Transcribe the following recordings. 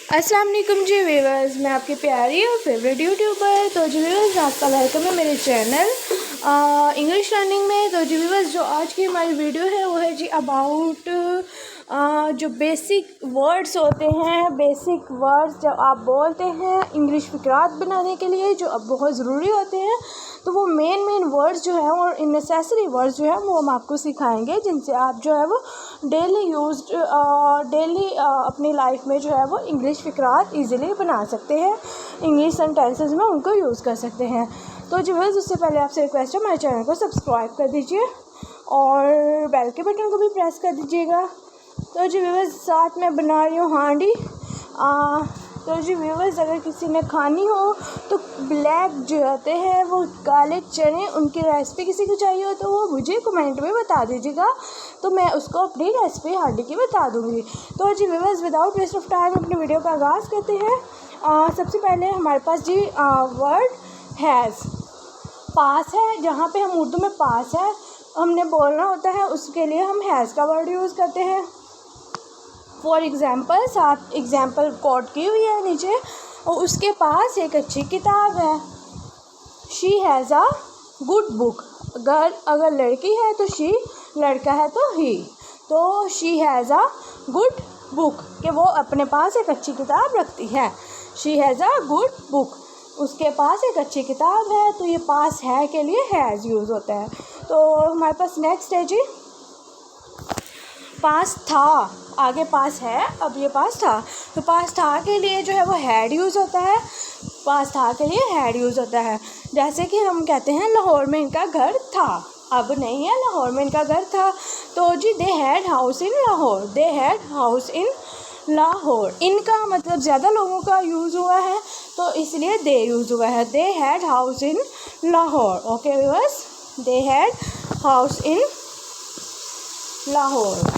अस्सलाम वालेकुम जी व्यूअर्स, मैं आपकी प्यारी और फेवरेट यूट्यूबर। तो जी व्यूअर्स, आपका वेलकम है मेरे चैनल इंग्लिश लर्निंग में। तो जी व्यूअर्स, जो आज की हमारी वीडियो है वो है जी अबाउट जो बेसिक वर्ड्स होते हैं, बेसिक वर्ड्स जब आप बोलते हैं इंग्लिश फिक्रात बनाने के लिए जो अब बहुत ज़रूरी होते हैं, तो वो मेन वर्ड्स जो हैं और नेसेसरी वर्ड्स जो हैं वो हम आपको सिखाएंगे, जिनसे आप जो है वो डेली अपनी लाइफ में जो है वो इंग्लिश फिक्रात इजीली बना सकते हैं, इंग्लिश सेंटेंसेस में उनको यूज़ कर सकते हैं। तो जी बस उससे पहले आपसे रिक्वेस्ट है, मेरे चैनल को सब्सक्राइब कर दीजिए और बेल के बटन को भी प्रेस कर दीजिएगा। तो जी व्यूअर्स, साथ में बना रही हूँ हांडी। तो जी व्यूअर्स, अगर किसी ने खानी हो तो ब्लैक जो होते हैं वो काले चने, उनकी रेसिपी किसी को चाहिए हो तो वो मुझे कमेंट में बता दीजिएगा, तो मैं उसको अपनी रेसिपी हांडी की बता दूँगी। तो जी viewers, without waste of time अपनी वीडियो का आगाज़ करते हैं। सबसे पहले हमारे पास जी वर्ड हैज़, पास है, जहाँ पे हम उर्दू में पास है हमने बोलना होता है, उसके लिए हम हैज़ का वर्ड यूज़ करते हैं। फॉर एग्ज़ाम्पल, साथ एग्ज़ाम्पल कोट की हुई है नीचे, और उसके पास एक अच्छी किताब है। She has a good book, अगर लड़की है तो शी, लड़का है तो ही। तो she has a good book, कि वो अपने पास एक अच्छी किताब रखती है। She has a good book, उसके पास एक अच्छी किताब है। तो ये पास है के लिए हैज़ यूज़ होता है। तो हमारे पास नेक्स्ट है जी पास था, आगे पास है, अब ये पास था, तो पास था के लिए जो है वो हैड यूज़ होता है। पास था के लिए हैड यूज़ होता है। जैसे कि हम कहते हैं लाहौर में इनका घर था, अब नहीं है, लाहौर में इनका घर था। तो जी they had house in Lahore, they had house in Lahore. इनका मतलब ज़्यादा लोगों का यूज़ हुआ है तो इसलिए दे यूज़ हुआ है, दे had house in Lahore. Okay viewers, they had house in Lahore.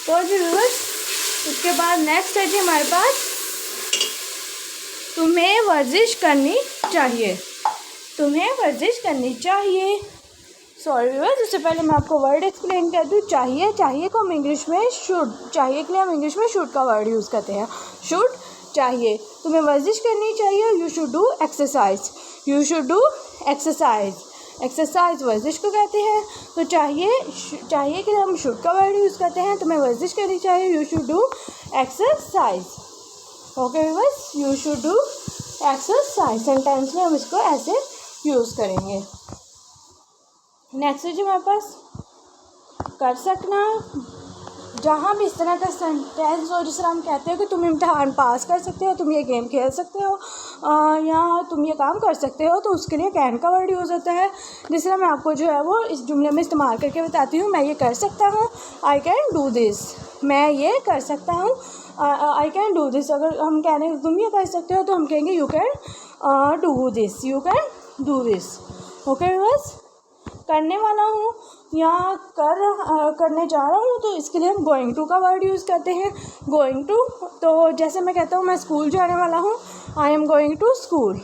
तो जी व्यूअर्स, उसके बाद नेक्स्ट है जी हमारे पास तुम्हें वर्जिश करनी चाहिए, तुम्हें वर्जिश करनी चाहिए। सॉरी व्यूअर्स, उससे पहले मैं आपको वर्ड एक्सप्लेन कर दूँ। चाहिए, चाहिए को हम इंग्लिश में शुड, चाहिए के लिए हम इंग्लिश में शुड का वर्ड यूज़ करते हैं। शुड, चाहिए, तुम्हें वर्जिश करनी चाहिए। You should do exercise, you should do exercise, exercise वर्जिश को कहते हैं। तो चाहिए, चाहिए के लिए हम शुड का वर्ड यूज़ करते हैं। तुम्हें वर्जिश करनी चाहिए, you should do exercise. Okay viewers, you should do exercise sentence में हम इसको ऐसे यूज़ करेंगे। नेक्स्ट है जी हमारे पास कर सकना। जहाँ भी इस तरह का सेंटेंस हो, जिस तरह हम कहते हो कि तुम इम्तिहान पास कर सकते हो, तुम ये गेम खेल सकते हो, या तुम ये काम कर सकते हो, तो उसके लिए कैन का वर्ड यूज़ होता है। जिस तरह मैं आपको जो है वो इस जुमले में इस्तेमाल करके बताती हूँ। मैं ये कर सकता हूँ, आई कैन डू दिस, मैं ये कर सकता हूँ, आई कैन डू दिस। अगर हम कहने तुम ये कर सकते हो तो हम कहेंगे you can do this, you can do this. Okay बस, करने वाला हूँ या करने जा रहा हूँ, तो इसके लिए हम गोइंग टू का वर्ड यूज़ करते हैं। गोइंग टू, तो जैसे मैं कहता हूँ मैं स्कूल जाने वाला हूँ, I am going to school,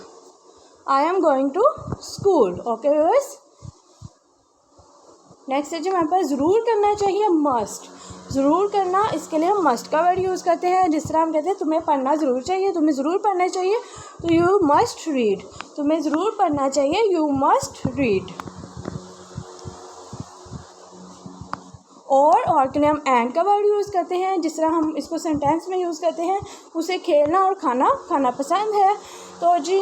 I am going to school. Okay बस, नेक्स्ट है जी हमारे पास ज़रूर करना चाहिए, मस्ट। ज़रूर करना, इसके लिए हम मस्ट का वर्ड यूज़ करते हैं। जिस तरह हम कहते हैं तुम्हें पढ़ना ज़रूर चाहिए, तुम्हें ज़रूर पढ़ना चाहिए, तो यू मस्ट रीड, तुम्हें ज़रूर पढ़ना चाहिए, यू मस्ट रीड। और के लिए हम एंड का वर्ड यूज़ करते हैं। जिस तरह हम इसको सेंटेंस में यूज़ करते हैं, उसे खेलना और खाना पसंद है। तो जी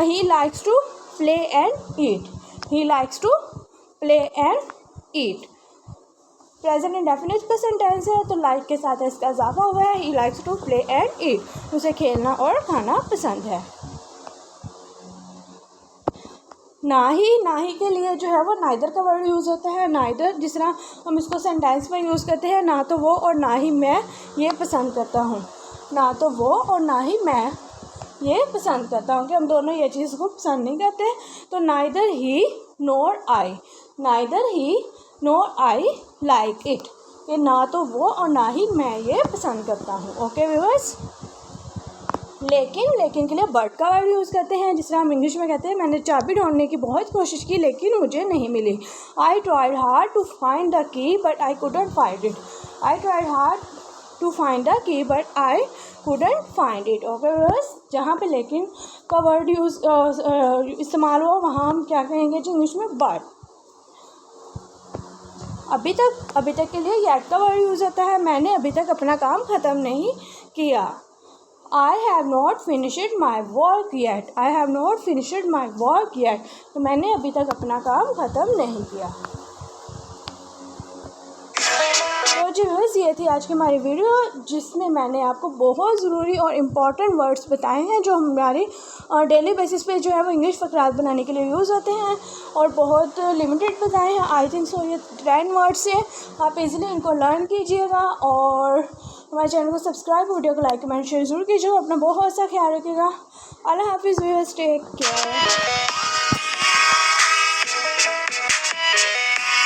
he likes to play and eat, he likes to play and eat. Present indefinite का सेंटेंस है, तो लाइक के साथ इसका इजाफा हुआ है, he likes to play and eat, उसे खेलना और खाना पसंद है। ना ही के लिए जो है वो नाइदर का वर्ड यूज़ होता है। नाइदर, जिस तरह हम इसको सेंटेंस में यूज़ करते हैं, ना तो वो और ना ही मैं ये पसंद करता हूँ, ना तो वो और ना ही मैं ये पसंद करता हूँ, कि हम दोनों ये चीज़ को पसंद नहीं करते। तो neither he NOR I, neither he NOR I like it, कि ना तो वो और ना ही मैं ये पसंद करता हूँ। ओके व्यूअर्स, लेकिन के लिए बट का वर्ड यूज़ करते हैं। जिस तरह हम इंग्लिश में कहते हैं मैंने चाबी ढूंढने की बहुत कोशिश की लेकिन मुझे नहीं मिली। I tried hard to find the key but I couldn't find it, I tried hard to find the key but I couldn't find it. Okay बस, जहाँ पे लेकिन का वर्ड यूज़ इस्तेमाल हुआ वहाँ हम क्या कहेंगे जी इंग्लिश में? बट. अभी तक के लिए येट का वर्ड यूज़ होता है, मैंने अभी तक अपना काम ख़त्म नहीं किया. I have not finished my work yet. I have not finished my work yet. तो मैंने अभी तक अपना काम ख़त्म नहीं किया. तो जी बस ये थी आज की हमारी वीडियो, जिसमें मैंने आपको बहुत ज़रूरी और इम्पॉर्टेंट वर्ड्स बताए हैं जो हमारे डेली बेसिस पे जो है वो इंग्लिश फ़करात बनाने के लिए यूज़ होते हैं, और बहुत लिमिटेड बताए हैं. आई थिंक सो ये 10 वर्ड्स से आप इजीली इनको लर्न कीजिएगा, और हमारे चैनल को सब्सक्राइब, वीडियो को लाइक कमेंट शेयर ज़रूर कीजिएगा. अपना बहुत सा ख्याल रखिएगा. अल्लाह हाफिज़. Take care.